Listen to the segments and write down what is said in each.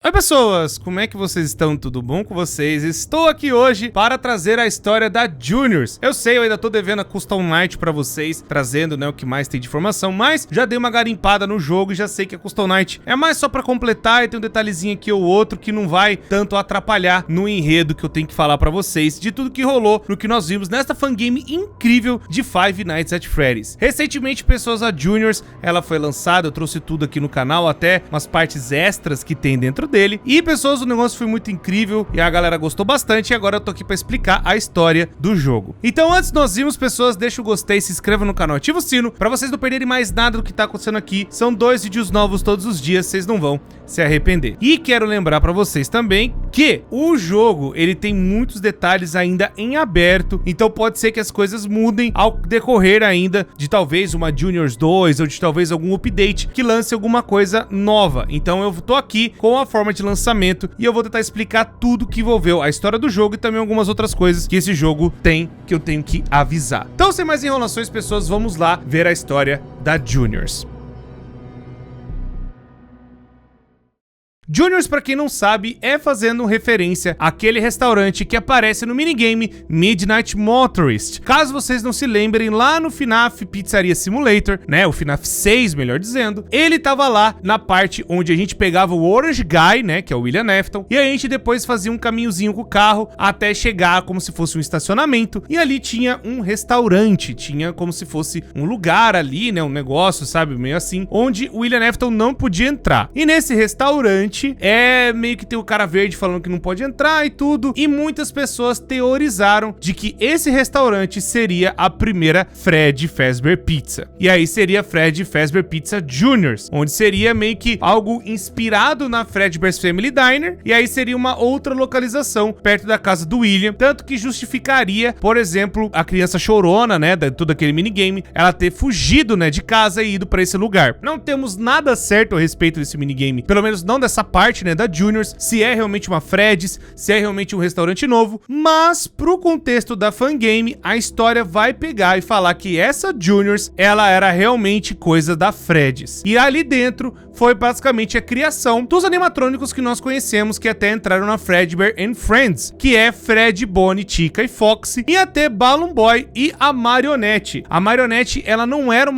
Oi pessoas, como é que vocês estão? Tudo bom com vocês? Estou aqui hoje para trazer a história da Juniors. Eu sei, eu ainda tô devendo a Custom Night pra vocês, trazendo, né, o que mais tem de informação, mas já dei uma garimpada no jogo e já sei que a Custom Night é mais só pra completar e tem um detalhezinho aqui ou outro que não vai tanto atrapalhar no enredo que eu tenho que falar pra vocês de tudo que rolou no que nós vimos nesta fangame incrível de Five Nights at Freddy's. Recentemente, pessoas, a Juniors, ela foi lançada, eu trouxe tudo aqui no canal, até umas partes extras que tem dentro dele. E pessoas, o negócio foi muito incrível e a galera gostou bastante e agora eu tô aqui pra explicar a história do jogo. Então antes de nós irmos, pessoas, deixa o gostei, se inscreva no canal, ativa o sino pra vocês não perderem mais nada do que tá acontecendo aqui. São 2 vídeos novos todos os dias, vocês não vão se arrepender. E quero lembrar pra vocês também que o jogo, ele tem muitos detalhes ainda em aberto, então pode ser que as coisas mudem ao decorrer ainda de talvez uma Juniors 2 ou de talvez algum update que lance alguma coisa nova. Então eu tô aqui com a forma de lançamento e eu vou tentar explicar tudo que envolveu a história do jogo e também algumas outras coisas que esse jogo tem que eu tenho que avisar. Então, sem mais enrolações, pessoas, vamos lá ver a história da Juniors. Juniors, pra quem não sabe, é fazendo referência àquele restaurante que aparece no minigame Midnight Motorist. Caso vocês não se lembrem, lá no FNAF Pizzaria Simulator, né, o FNAF 6, melhor dizendo, ele tava lá na parte onde a gente pegava o Orange Guy, né, que é o William Afton, e a gente depois fazia um caminhozinho com o carro até chegar como se fosse um estacionamento, e ali tinha um restaurante, tinha como se fosse um lugar ali, né, um negócio, sabe, meio assim, onde o William Afton não podia entrar. E nesse restaurante meio que tem o cara verde falando que não pode entrar e tudo, e muitas pessoas teorizaram de que esse restaurante seria a primeira Fred Fazbear Pizza. E aí seria Fred Fazbear Pizza Juniors, onde seria meio que algo inspirado na Fredbear's Family Diner, e aí seria uma outra localização perto da casa do William, tanto que justificaria, por exemplo, a criança chorona, né, de todo aquele minigame, ela ter fugido, né, de casa e ido pra esse lugar. Não temos nada certo a respeito desse minigame, pelo menos não dessa parte, né, da Juniors, se é realmente uma Fred's, se é realmente um restaurante novo, mas pro contexto da fangame, a história vai pegar e falar que essa Juniors, ela era realmente coisa da Fred's. E ali dentro foi basicamente a criação dos animatrônicos que nós conhecemos, que até entraram na Fredbear and Friends, que é Fred, Bonnie, Chica e Foxy, e até Balloon Boy e a Marionette. A Marionette, ela não era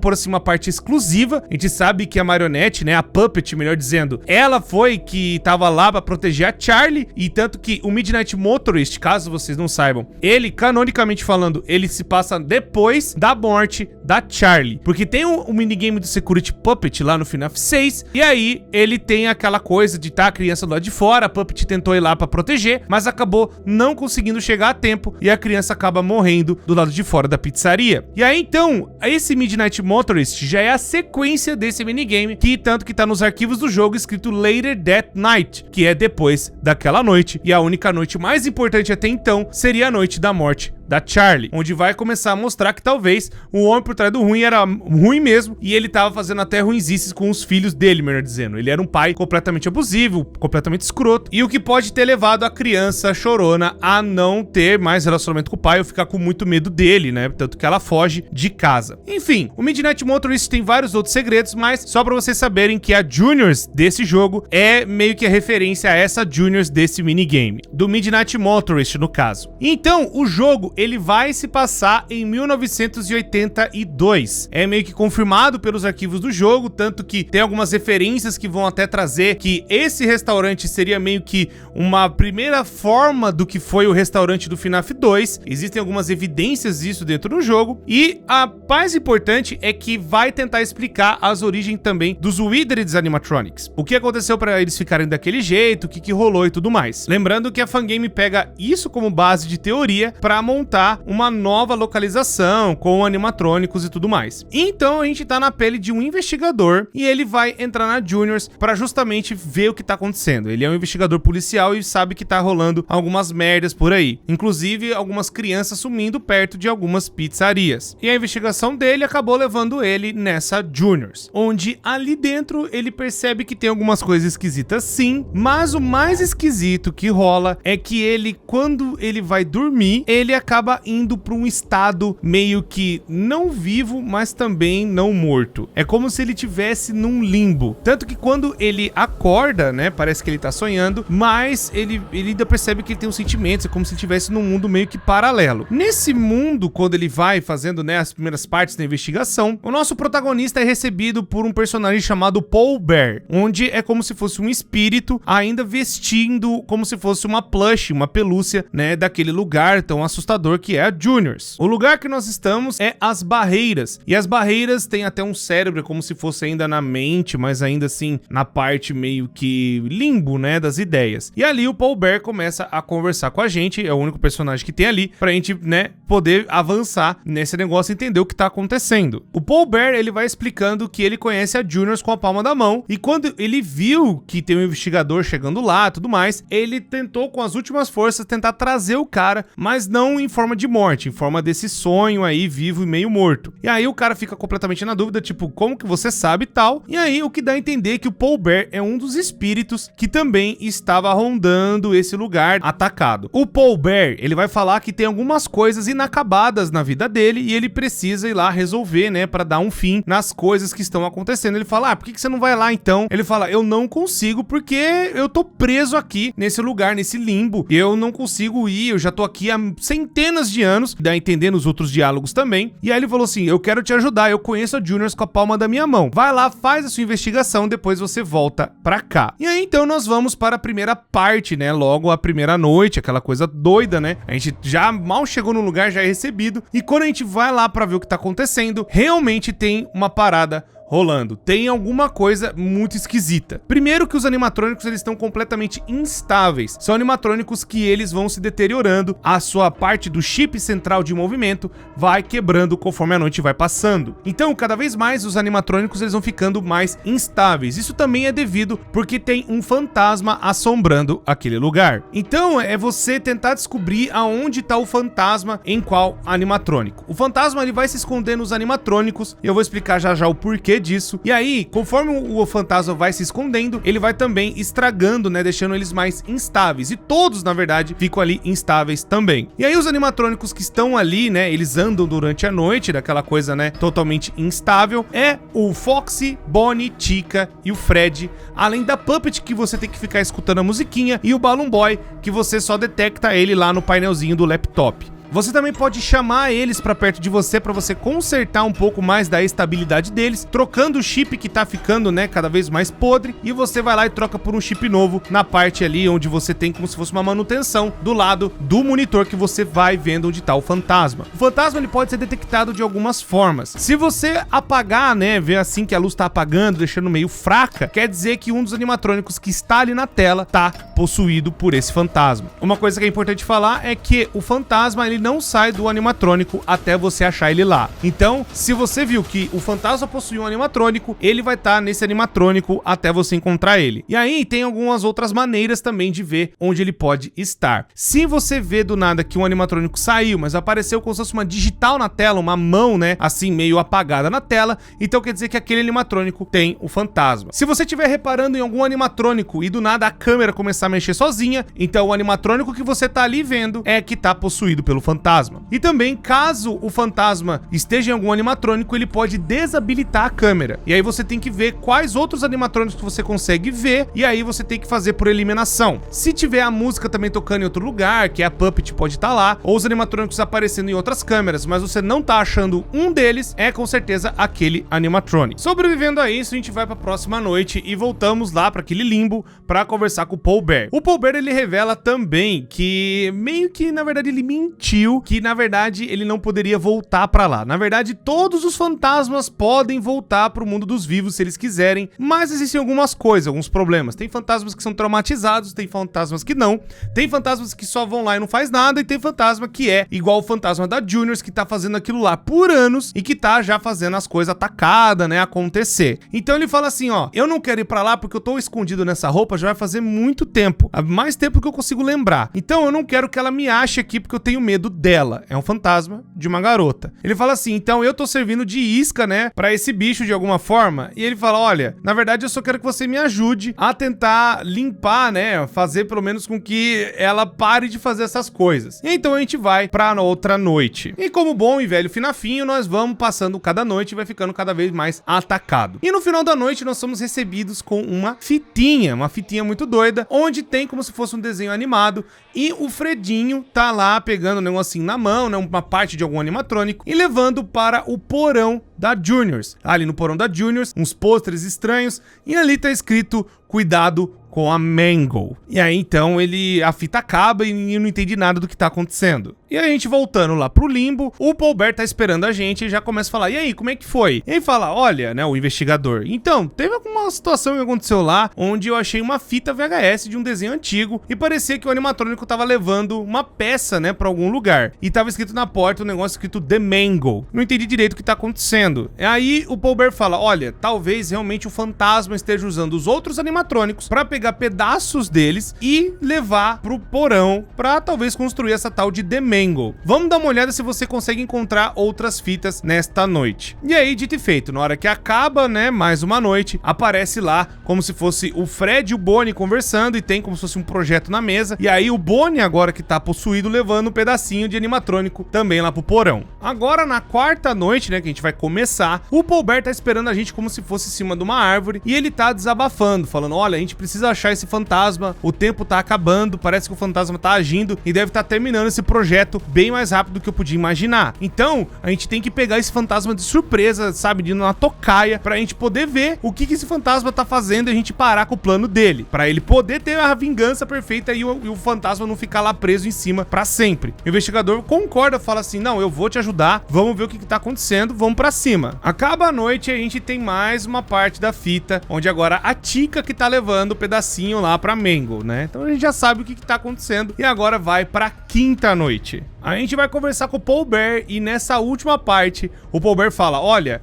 por assim, uma parte exclusiva. A gente sabe que a Marionette, né, a Puppet, melhor dizendo, ela foi que tava lá pra proteger a Charlie, e tanto que o Midnight Motorist, caso vocês não saibam, ele, canonicamente falando, ele se passa depois da morte da Charlie, porque tem o minigame do Security Puppet lá no FNAF 6, e aí ele tem aquela coisa de a criança do lado de fora, a Puppet tentou ir lá pra proteger, mas acabou não conseguindo chegar a tempo, e a criança acaba morrendo do lado de fora da pizzaria. E aí então, esse Midnight Motorist já é a sequência desse minigame, que tanto que tá nos arquivos do jogo escrito Later That Night, que é depois daquela noite, e a única noite mais importante até então seria a noite da morte da Charlie, onde vai começar a mostrar que talvez o homem por trás do ruim era ruim mesmo, e ele tava fazendo até ruinzices com os filhos dele, melhor dizendo. Ele era um pai completamente abusivo, completamente escroto, e o que pode ter levado a criança chorona a não ter mais relacionamento com o pai ou ficar com muito medo dele, né? Tanto que ela foge de casa. Enfim, o Midnight Motorist tem vários outros segredos, mas só pra vocês saberem que a Juniors desse jogo é meio que a referência a essa Juniors desse minigame, do Midnight Motorist no caso. Então, o jogo, ele vai se passar em 1982. É meio que confirmado pelos arquivos do jogo, tanto que tem algumas referências que vão até trazer que esse restaurante seria meio que uma primeira forma do que foi o restaurante do FNAF 2. Existem algumas evidências disso dentro do jogo, e a mais importante é que vai tentar explicar as origens também dos Withered Animatronics. O que aconteceu para eles ficarem daquele jeito, o que rolou e tudo mais. Lembrando que a fangame pega isso como base de teoria para montar uma nova localização com animatrônicos e tudo mais. Então a gente tá na pele de um investigador e ele vai entrar na Juniors para justamente ver o que tá acontecendo. Ele é um investigador policial e sabe que tá rolando algumas merdas por aí, inclusive algumas crianças sumindo perto de algumas pizzarias. E a investigação dele acabou levando ele nessa Juniors, onde ali dentro ele percebe que tem algumas coisas esquisitas sim, mas o mais esquisito que rola é que ele, quando ele vai dormir, ele acaba acaba indo para um estado meio que não vivo, mas também não morto. É como se ele tivesse num limbo. Tanto que quando ele acorda, né, parece que ele tá sonhando, mas ele ainda percebe que ele tem os sentimentos, é como se ele estivesse num mundo meio que paralelo. Nesse mundo, quando ele vai fazendo, né, as primeiras partes da investigação, o nosso protagonista é recebido por um personagem chamado Paul Bear, onde é como se fosse um espírito ainda vestindo como se fosse uma plush, uma pelúcia, né, daquele lugar tão assustador que é a Juniors. O lugar que nós estamos é as Barreiras, e as Barreiras têm até um cérebro como se fosse ainda na mente, mas ainda assim na parte meio que limbo, né, das ideias. E ali o Paul Bear começa a conversar com a gente, é o único personagem que tem ali, pra gente, né, poder avançar nesse negócio e entender o que tá acontecendo. O Paul Bear, ele vai explicando que ele conhece a Juniors com a palma da mão, e quando ele viu que tem um investigador chegando lá e tudo mais, ele tentou com as últimas forças tentar trazer o cara, mas não em forma de morte, em forma desse sonho aí vivo e meio morto. E aí o cara fica completamente na dúvida, tipo, como que você sabe e tal? E aí o que dá a entender é que o Paul Bear é um dos espíritos que também estava rondando esse lugar atacado. O Paul Bear, ele vai falar que tem algumas coisas inacabadas na vida dele e ele precisa ir lá resolver, né, pra dar um fim nas coisas que estão acontecendo. Ele fala, por que você não vai lá então? Ele fala, eu não consigo porque eu tô preso aqui nesse lugar, nesse limbo. Eu não consigo ir, eu já tô aqui há centenas de anos. Dá a entender nos outros diálogos também. E aí ele falou assim, eu quero te ajudar, eu conheço a Juniors com a palma da minha mão. Vai lá, faz a sua investigação, depois você volta pra cá. E aí então nós vamos para a primeira parte, né, logo a primeira noite, aquela coisa doida, né? A gente já mal chegou no lugar, já é recebido. E quando a gente vai lá pra ver o que tá acontecendo, realmente tem uma parada rolando. Tem alguma coisa muito esquisita. Primeiro que os animatrônicos, eles estão completamente instáveis. São animatrônicos que eles vão se deteriorando. A sua parte do chip central de movimento vai quebrando conforme a noite vai passando. Então, cada vez mais os animatrônicos, eles vão ficando mais instáveis. Isso também é devido porque tem um fantasma assombrando aquele lugar. Então, é você tentar descobrir aonde está o fantasma em qual animatrônico. O fantasma, ele vai se esconder nos animatrônicos e eu vou explicar já já o porquê disso. E aí, conforme o fantasma vai se escondendo, ele vai também estragando, né, deixando eles mais instáveis. E todos, na verdade, ficam ali instáveis também. E aí os animatrônicos que estão ali, né, eles andam durante a noite, daquela coisa, né, totalmente instável. É o Foxy, Bonnie, Chica e o Fred, além da Puppet, que você tem que ficar escutando a musiquinha, e o Balloon Boy, que você só detecta ele lá no painelzinho do laptop. Você também pode chamar eles pra perto de você pra você consertar um pouco mais da estabilidade deles, trocando o chip que tá ficando, né, cada vez mais podre, e você vai lá e troca por um chip novo na parte ali onde você tem como se fosse uma manutenção do lado do monitor que você vai vendo onde tá o fantasma. O fantasma, ele pode ser detectado de algumas formas. Se você apagar, né, ver assim que a luz tá apagando, deixando meio fraca, quer dizer que um dos animatrônicos que está ali na tela tá possuído por esse fantasma. Uma coisa que é importante falar é que o fantasma, ele não sai do animatrônico até você achar ele lá. Então, se você viu que o fantasma possui um animatrônico, ele vai estar nesse animatrônico até você encontrar ele. E aí tem algumas outras maneiras também de ver onde ele pode estar. Se você vê do nada que um animatrônico saiu, mas apareceu como se fosse uma digital na tela, uma mão, né, assim meio apagada na tela, então quer dizer que aquele animatrônico tem o fantasma. Se você estiver reparando em algum animatrônico e do nada a câmera começar a mexer sozinha, então o animatrônico que você tá ali vendo é que tá possuído pelo fantasma. E também, caso o fantasma esteja em algum animatrônico, ele pode desabilitar a câmera. E aí você tem que ver quais outros animatrônicos que você consegue ver, e aí você tem que fazer por eliminação. Se tiver a música também tocando em outro lugar, que a Puppet pode estar lá, ou os animatrônicos aparecendo em outras câmeras, mas você não tá achando um deles, é com certeza aquele animatrônico. Sobrevivendo a isso, a gente vai pra próxima noite e voltamos lá pra aquele limbo pra conversar com o Paul Bear. O Paul Bear, ele revela também que meio que, na verdade, ele mentiu, que na verdade ele não poderia voltar pra lá. Na verdade, todos os fantasmas podem voltar pro mundo dos vivos se eles quiserem, mas existem algumas coisas, alguns problemas. Tem fantasmas que são traumatizados, tem fantasmas que não, tem fantasmas que só vão lá e não faz nada, e tem fantasma que é igual o fantasma da Juniors, que tá fazendo aquilo lá por anos e que tá já fazendo as coisas atacadas, né, acontecer. Então ele fala assim, ó, eu não quero ir pra lá porque eu tô escondido nessa roupa já vai fazer muito tempo, há mais tempo que eu consigo lembrar. Então eu não quero que ela me ache aqui porque eu tenho medo lado dela. É um fantasma de uma garota. Ele fala assim, então eu tô servindo de isca, né, pra esse bicho de alguma forma. E ele fala, olha, na verdade eu só quero que você me ajude a tentar limpar, né, fazer pelo menos com que ela pare de fazer essas coisas. E então a gente vai pra outra noite. E como bom e velho finafinho, nós vamos passando cada noite e vai ficando cada vez mais atacado. E no final da noite nós somos recebidos com uma fitinha muito doida, onde tem como se fosse um desenho animado e o Fredinho tá lá pegando um negocinho na mão, né, uma parte de algum animatrônico e levando para o porão da Juniors. Ali no porão da Juniors, uns pôsteres estranhos e ali tá escrito cuidado com a Mangle. E aí então a fita acaba e não entende nada do que tá acontecendo. E a gente voltando lá pro limbo, o Paul Bear tá esperando a gente e já começa a falar, e aí, como é que foi? E aí fala, olha, né, o investigador, então, teve alguma situação que aconteceu lá, onde eu achei uma fita VHS de um desenho antigo e parecia que o animatrônico tava levando uma peça, né, pra algum lugar. E tava escrito na porta um negócio escrito The Mangle. Não entendi direito o que tá acontecendo. E aí o Paul Bear fala, olha, talvez realmente o fantasma esteja usando os outros animatrônicos pra pegar pedaços deles e levar pro porão pra talvez construir essa tal de The Mangle. Vamos dar uma olhada se você consegue encontrar outras fitas nesta noite. E aí, dito e feito, na hora que acaba, né, mais uma noite, aparece lá como se fosse o Fred e o Bonnie conversando e tem como se fosse um projeto na mesa. E aí o Bonnie, agora que tá possuído, levando um pedacinho de animatrônico também lá pro porão. Agora, na quarta noite, né, que a gente vai começar, o Paul Bear tá esperando a gente como se fosse em cima de uma árvore e ele tá desabafando, falando, olha, a gente precisa achar esse fantasma, o tempo tá acabando, parece que o fantasma tá agindo e deve estar terminando esse projeto bem mais rápido do que eu podia imaginar. Então, a gente tem que pegar esse fantasma de surpresa, sabe, de uma tocaia, pra gente poder ver o que esse fantasma tá fazendo e a gente parar com o plano dele, pra ele poder ter a vingança perfeita e o fantasma não ficar lá preso em cima pra sempre. O investigador concorda, fala assim, não, eu vou te ajudar, vamos ver o que tá acontecendo, vamos pra cima. Acaba a noite e a gente tem mais uma parte da fita, onde agora a Tika que tá levando o pedacinho lá pra Mangle, né? Então a gente já sabe o que tá acontecendo e agora vai pra quinta noite. A gente vai conversar com o Paul Bear e nessa última parte o Paul Bear fala, olha,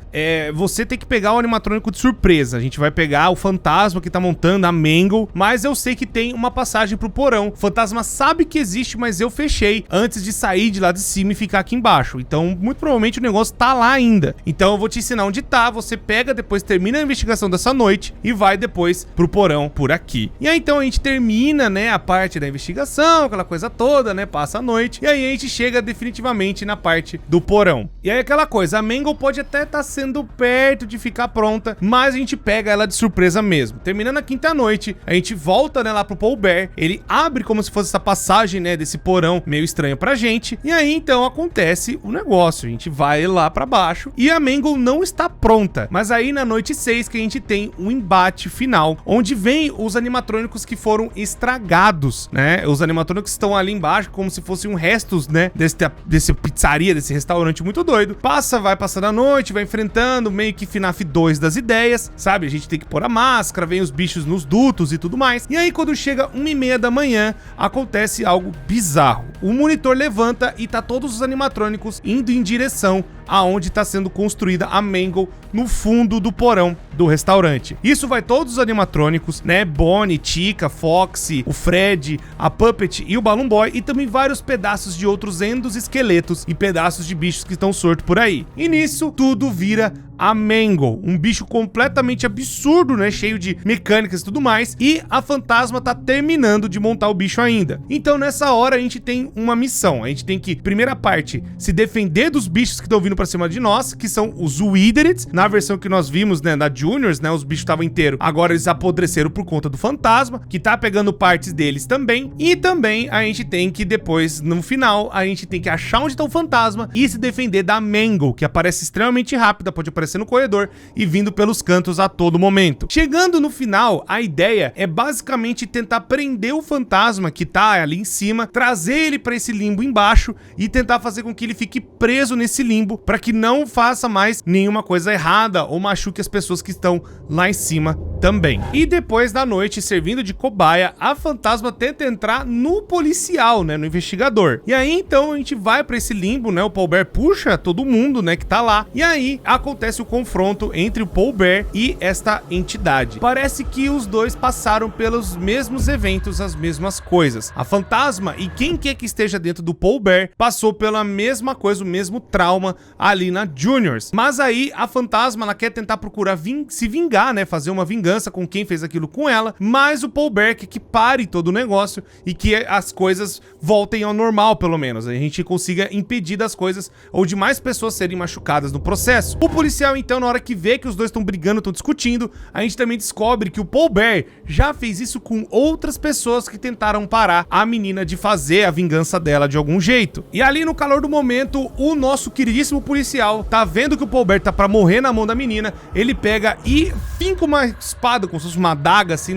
você tem que pegar o animatrônico de surpresa, a gente vai pegar o fantasma que tá montando a Mangle, mas eu sei que tem uma passagem pro porão, o fantasma sabe que existe, mas eu fechei antes de sair de lá de cima e ficar aqui embaixo, então muito provavelmente o negócio tá lá ainda, então eu vou te ensinar onde tá, você pega, depois termina a investigação dessa noite e vai depois pro porão por aqui. E aí então a gente termina, né, a parte da investigação, aquela coisa toda, né, passa a noite e aí a gente chega definitivamente na parte do porão. E aí aquela coisa, a Mangle pode até estar sendo perto de ficar pronta, mas a gente pega ela de surpresa mesmo. Terminando a quinta noite, a gente volta, né, lá pro Paul Bear, ele abre como se fosse essa passagem, né, desse porão meio estranho pra gente, e aí então acontece o negócio, a gente vai lá pra baixo e a Mangle não está pronta, mas aí na noite 6 que a gente tem um embate final, onde vem os animatrônicos que foram estragados, né, os animatrônicos estão ali embaixo como se fossem restos, né, desse pizzaria, desse restaurante muito doido. Vai passando a noite, vai enfrentando meio que FNAF 2 das ideias, sabe? A gente tem que pôr a máscara, vem os bichos nos dutos e tudo mais. E aí quando chega 1h30 da manhã, acontece algo bizarro. O monitor levanta e tá todos os animatrônicos indo em direção aonde tá sendo construída a Mangle no fundo do porão do restaurante. Isso vai todos os animatrônicos, né? Bonnie, Tika, Foxy, o Fred, a Puppet e o Balloon Boy e também vários pedaços de outros endosesqueletos e pedaços de bichos que estão soltos por aí. E nisso, tudo vira a Mangle, um bicho completamente absurdo, né, cheio de mecânicas e tudo mais, e a fantasma tá terminando de montar o bicho ainda. Então nessa hora a gente tem uma missão, a gente tem que, primeira parte, se defender dos bichos que estão vindo pra cima de nós, que são os Withereds, na versão que nós vimos, né, da Juniors, né, os bichos estavam inteiros, agora eles apodreceram por conta do fantasma, que tá pegando partes deles também, e também a gente tem que depois, no final, a gente tem que achar onde tá o fantasma e se defender da Mangle, que aparece extremamente rápida, pode aparecer no corredor e vindo pelos cantos a todo momento. Chegando no final, a ideia é basicamente tentar prender o fantasma que tá ali em cima, trazer ele para esse limbo embaixo e tentar fazer com que ele fique preso nesse limbo para que não faça mais nenhuma coisa errada ou machuque as pessoas que estão lá em cima também. E depois da noite, servindo de cobaia, a fantasma tenta entrar no policial, né, no investigador. E aí então a gente vai para esse limbo, né, o Paul Bear puxa todo mundo, né, que tá lá. E aí acontece o confronto entre o Paul Bear e esta entidade. Parece que os dois passaram pelos mesmos eventos, as mesmas coisas. A fantasma e quem quer que que esteja dentro do Paul Bear passou pela mesma coisa, o mesmo trauma ali na Juniors. Mas aí a fantasma, ela quer tentar procurar se vingar, né, fazer uma vingança com quem fez aquilo com ela, mas o Paul Bear quer que pare todo o negócio e que as coisas voltem ao normal, pelo menos. A gente consiga impedir das coisas ou de mais pessoas serem machucadas no processo. O policial, então, na hora que vê que os dois estão brigando, estão discutindo, a gente também descobre que o Paul Bear já fez isso com outras pessoas que tentaram parar a menina de fazer a vingança dela de algum jeito. E ali no calor do momento, o nosso queridíssimo policial tá vendo que o Paul Bear tá pra morrer na mão da menina, ele pega e finca uma espada, como se fosse uma adaga, assim,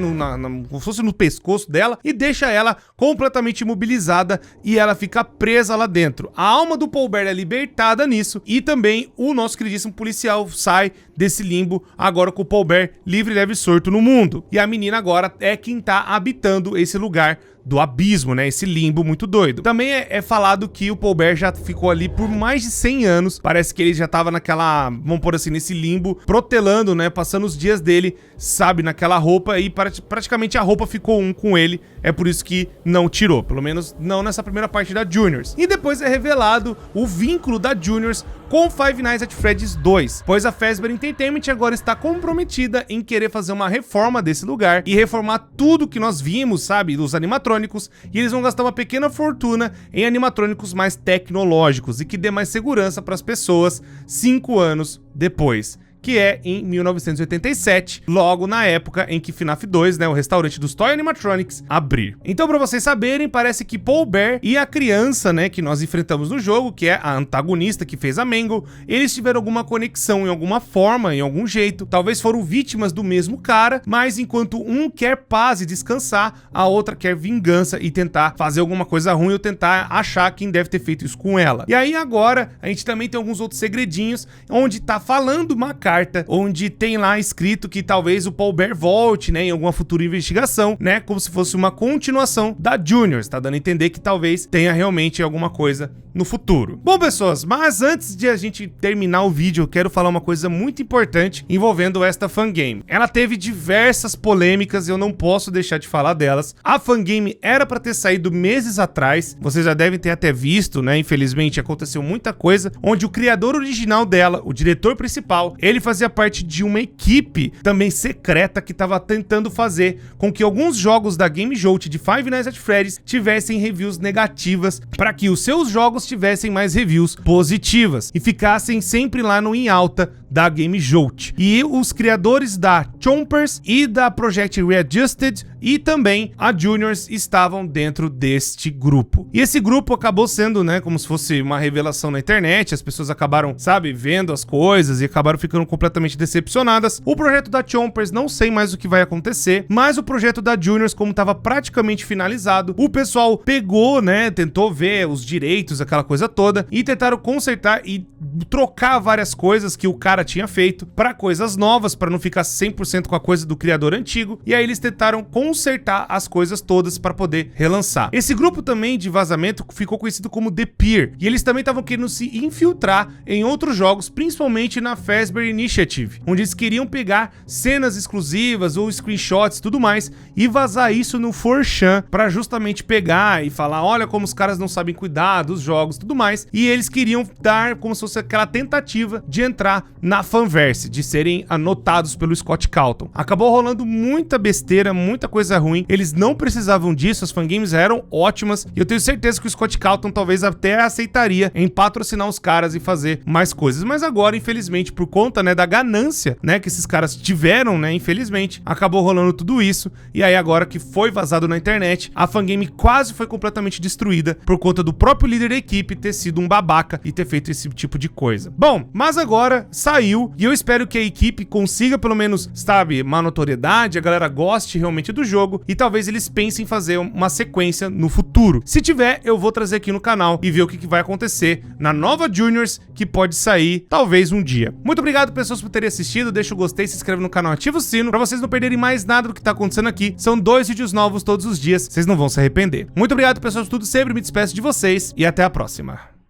como se fosse no pescoço dela, e deixa ela completamente imobilizada e ela fica presa lá dentro. A alma do Paul Bear é libertada nisso e também o nosso queridíssimo policial sai desse limbo agora com o Paul Bear livre, leve e solto no mundo. E a menina agora é quem tá habitando esse lugar do abismo, né? Esse limbo muito doido. Também é falado que o Paul Bear já ficou ali por mais de 100 anos. Parece que ele já tava naquela, vamos pôr assim, nesse limbo, protelando, né? Passando os dias dele, sabe, naquela roupa, e praticamente a roupa ficou um com ele. É por isso que não tirou, pelo menos não nessa primeira parte da Juniors. E depois é revelado o vínculo da Juniors com Five Nights at Freddy's 2, pois a Fazbear Entertainment agora está comprometida em querer fazer uma reforma desse lugar e reformar tudo que nós vimos, sabe, dos animatrônicos, e eles vão gastar uma pequena fortuna em animatrônicos mais tecnológicos e que dê mais segurança para as pessoas 5 anos depois, que é em 1987, logo na época em que FNAF 2, né, o restaurante dos Toy Animatronics, abrir. Então, pra vocês saberem, parece que Paul Bear e a criança, né, que nós enfrentamos no jogo, que é a antagonista que fez a Mangle, eles tiveram alguma conexão em alguma forma, em algum jeito. Talvez foram vítimas do mesmo cara, mas enquanto um quer paz e descansar, a outra quer vingança e tentar fazer alguma coisa ruim ou tentar achar quem deve ter feito isso com ela. E aí agora, a gente também tem alguns outros segredinhos, onde tá falando uma carta, onde tem lá escrito que talvez o Paul Bear volte, né, em alguma futura investigação, né, como se fosse uma continuação da Juniors, tá dando a entender que talvez tenha realmente alguma coisa no futuro. Bom, pessoas, mas antes de a gente terminar o vídeo, eu quero falar uma coisa muito importante envolvendo esta fangame. Ela teve diversas polêmicas e eu não posso deixar de falar delas. A fangame era para ter saído meses atrás, vocês já devem ter até visto, né, infelizmente aconteceu muita coisa, onde o criador original dela, o diretor principal, ele fazia parte de uma equipe também secreta que estava tentando fazer com que alguns jogos da Game Jolt de Five Nights at Freddy's tivessem reviews negativas para que os seus jogos tivessem mais reviews positivas e ficassem sempre lá no em alta da Game Jolt. E os criadores da Chompers e da Project Readjusted e também a Juniors estavam dentro deste grupo. E esse grupo acabou sendo, né, como se fosse uma revelação na internet, as pessoas acabaram, sabe, vendo as coisas e acabaram ficando completamente decepcionadas. O projeto da Chompers, não sei mais o que vai acontecer, mas o projeto da Juniors, como estava praticamente finalizado, o pessoal pegou, né, tentou ver os direitos, aquela coisa toda, e tentaram consertar e trocar várias coisas que o cara tinha feito para coisas novas, para não ficar 100% com a coisa do criador antigo, e aí eles tentaram consertar as coisas todas para poder relançar. Esse grupo também de vazamento ficou conhecido como The Peer, e eles também estavam querendo se infiltrar em outros jogos, principalmente na Fazbear Initiative, onde eles queriam pegar cenas exclusivas ou screenshots e tudo mais e vazar isso no 4chan para justamente pegar e falar, olha como os caras não sabem cuidar dos jogos e tudo mais, e eles queriam dar como se fosse aquela tentativa de entrar na fanverse, de serem anotados pelo Scott Calton. Acabou rolando muita besteira, muita coisa ruim, eles não precisavam disso, as fangames eram ótimas, e eu tenho certeza que o Scott Calton talvez até aceitaria em patrocinar os caras e fazer mais coisas, mas agora, infelizmente, por conta, né, da ganância, né, que esses caras tiveram, né, infelizmente, acabou rolando tudo isso, e aí agora que foi vazado na internet, a fangame quase foi completamente destruída por conta do próprio líder da equipe ter sido um babaca e ter feito esse tipo de coisa. Bom, mas agora saiu, e eu espero que a equipe consiga pelo menos, sabe, uma notoriedade, a galera goste realmente do jogo, e talvez eles pensem em fazer uma sequência no futuro. Se tiver, eu vou trazer aqui no canal e ver o que vai acontecer na nova Juniors, que pode sair talvez um dia. Muito obrigado, pessoas, por terem assistido, deixa o gostei, se inscreve no canal, ativa o sino, pra vocês não perderem mais nada do que tá acontecendo aqui. São 2 vídeos novos todos os dias, vocês não vão se arrepender. Muito obrigado, pessoas, por tudo, sempre me despeço de vocês, e até a próxima.